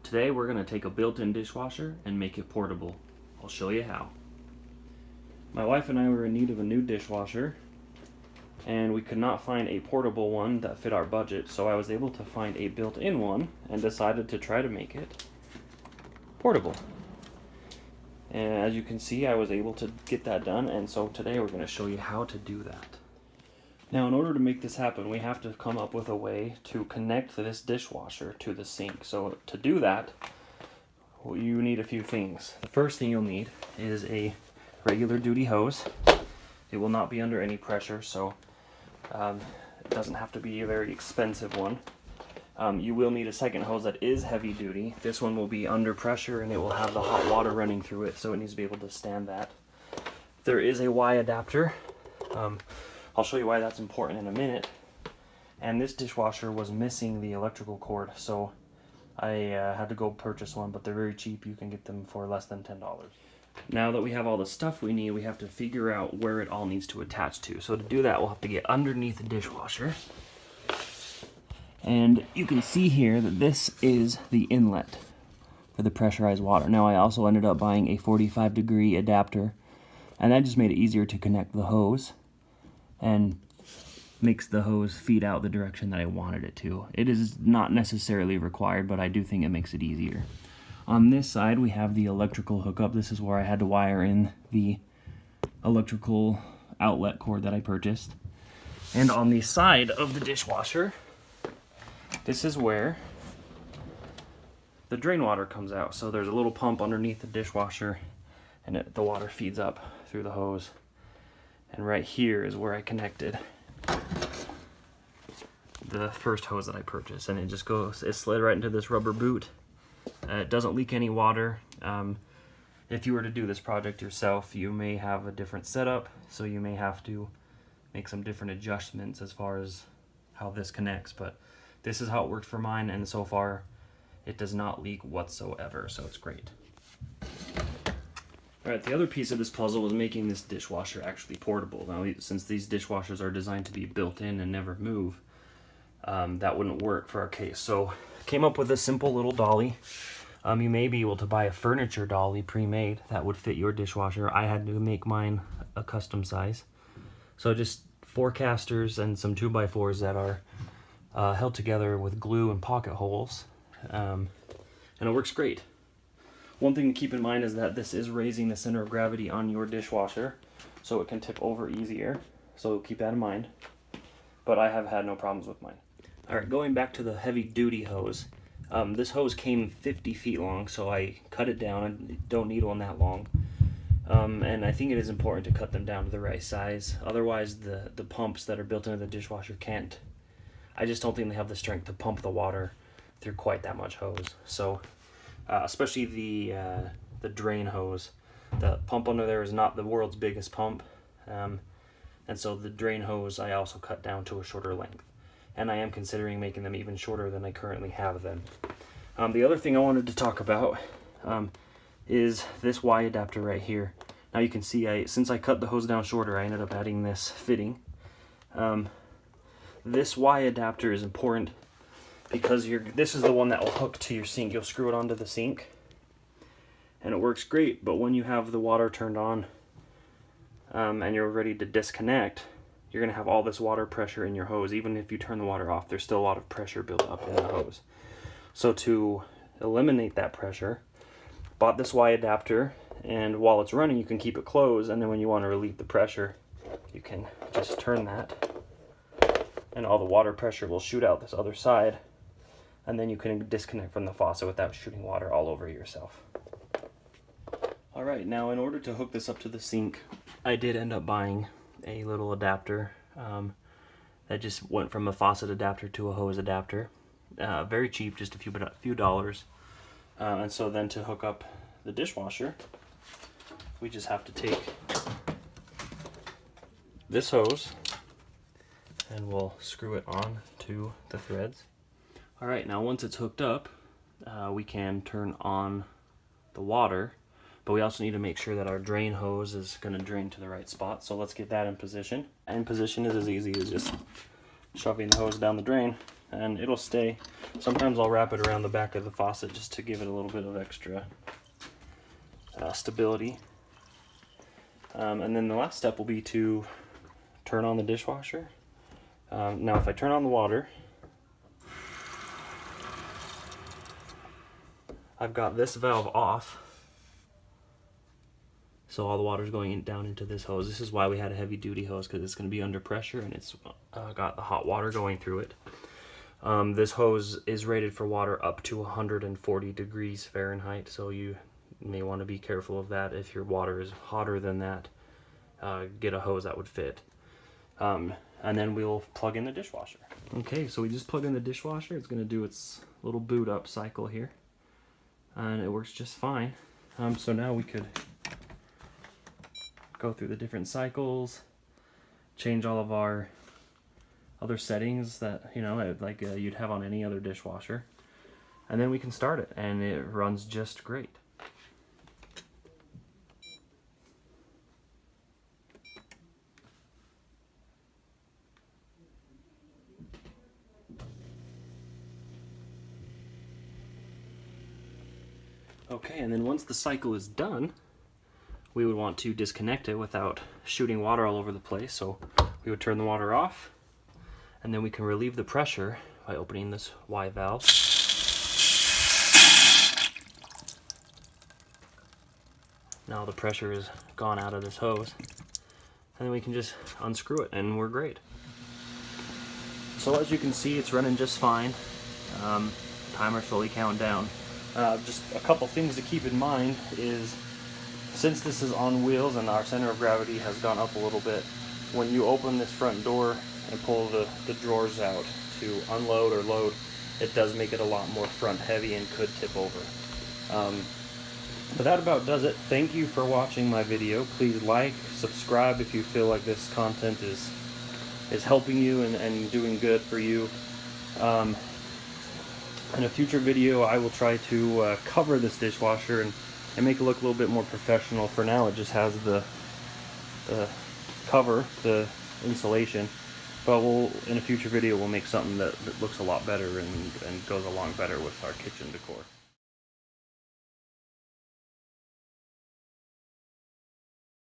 Today we're going to take a built-in dishwasher and make it portable. I'll show you how. My wife and I were in need of a new dishwasher, and we could not find a portable one that fit our budget, so I was able to find a built-in one and decided to try to make it portable. And as you can see, I was able to get that done, and so today we're going to show you how to do that. Now, in order to make this happen, we have to come up with a way to connect this dishwasher to the sink. So to do that, you need a few things. The first thing you'll need is a regular duty hose. It will not be under any pressure, so it doesn't have to be a very expensive one. You will need a second hose that is heavy duty. This one will be under pressure and it will have the hot water running through it, so it needs to be able to stand that. There is a Y adapter. I'll show you why that's important in a minute. And this dishwasher was missing the electrical cord, so I had to go purchase one, but they're very cheap. You can get them for less than $10. Now that we have all the stuff we need, we have to figure out where it all needs to attach to. So to do that, we'll have to get underneath the dishwasher. And you can see here that this is the inlet for the pressurized water. Now I also ended up buying a 45-degree adapter, and that just made it easier to connect the hose and makes the hose feed out the direction that I wanted it to. It is not necessarily required, but I do think it makes it easier. On this side, we have the electrical hookup. This is where I had to wire in the electrical outlet cord that I purchased. And on the side of the dishwasher, this is where the drain water comes out. So there's a little pump underneath the dishwasher, and the water feeds up through the hose. And right here is where I connected the first hose that I purchased, and it slid right into this rubber boot. It doesn't leak any water. If you were to do this project yourself, you may have a different setup, so you may have to make some different adjustments as far as how this connects, but this is how it worked for mine, and so far it does not leak whatsoever, so it's great. Alright, the other piece of this puzzle was making this dishwasher actually portable. Now, since these dishwashers are designed to be built in and never move, that wouldn't work for our case. So I came up with a simple little dolly. You may be able to buy a furniture dolly pre-made that would fit your dishwasher. I had to make mine a custom size. So just 4 casters and some 2x4s that are held together with glue and pocket holes. And it works great. One thing to keep in mind is that this is raising the center of gravity on your dishwasher, so it can tip over easier. So keep that in mind. But I have had no problems with mine. Alright, going back to the heavy duty hose. This hose came 50 feet long, so I cut it down. I don't need one that long. And I think it is important to cut them down to the right size. Otherwise, the pumps that are built into the dishwasher can't. I just don't think they have the strength to pump the water through quite that much hose. So, especially the drain hose. The pump under there is not the world's biggest pump. And so the drain hose I also cut down to a shorter length. And I am considering making them even shorter than I currently have them. The other thing I wanted to talk about is this Y adapter right here. Now you can see, since I cut the hose down shorter, I ended up adding this fitting. This Y adapter is important because this is the one that will hook to your sink. You'll screw it onto the sink, and it works great. But when you have the water turned on and you're ready to disconnect, you're going to have all this water pressure in your hose. Even if you turn the water off, there's still a lot of pressure built up in the hose. So to eliminate that pressure, bought this Y adapter, and while it's running you can keep it closed, and then when you want to relieve the pressure, you can just turn that, and all the water pressure will shoot out this other side, and then you can disconnect from the faucet without shooting water all over yourself. Alright, now in order to hook this up to the sink, I did end up buying a little adapter that just went from a faucet adapter to a hose adapter. Very cheap, just a few dollars. And so then to hook up the dishwasher, we just have to take this hose and we'll screw it on to the threads. Alright, now once it's hooked up, we can turn on the water. But we also need to make sure that our drain hose is going to drain to the right spot. So let's get that in position. And position is as easy as just shoving the hose down the drain and it'll stay. Sometimes I'll wrap it around the back of the faucet just to give it a little bit of extra stability. And then the last step will be to turn on the dishwasher. Now if I turn on the water, I've got this valve off, so all the water is going down into this hose. This is why we had a heavy duty hose, because it's going to be under pressure and it's got the hot water going through it. This hose is rated for water up to 140 degrees Fahrenheit, so you may want to be careful of that. If your water is hotter than that, get a hose that would fit. And then we'll plug in the dishwasher. Okay, so we just plug in the dishwasher. It's going to do its little boot up cycle here, and it works just fine. So now we could go through the different cycles, change all of our other settings that, you know, like you'd have on any other dishwasher, and then we can start it, and it runs just great. Okay, and then once the cycle is done, we would want to disconnect it without shooting water all over the place. So we would turn the water off, and then we can relieve the pressure by opening this Y valve. Now the pressure is gone out of this hose, and then we can just unscrew it and we're great. So as you can see, it's running just fine. Timer slowly counting down. Just a couple things to keep in mind is, since this is on wheels and our center of gravity has gone up a little bit, when you open this front door and pull the drawers out to unload or load, it does make it a lot more front heavy and could tip over. But that about does it. Thank you for watching my video. Please like, subscribe if you feel like this content is helping you and doing good for you. In a future video, I will try to cover this dishwasher and make it look a little bit more professional. For now, it just has the cover, the insulation, but in a future video, we'll make something that looks a lot better and goes along better with our kitchen decor.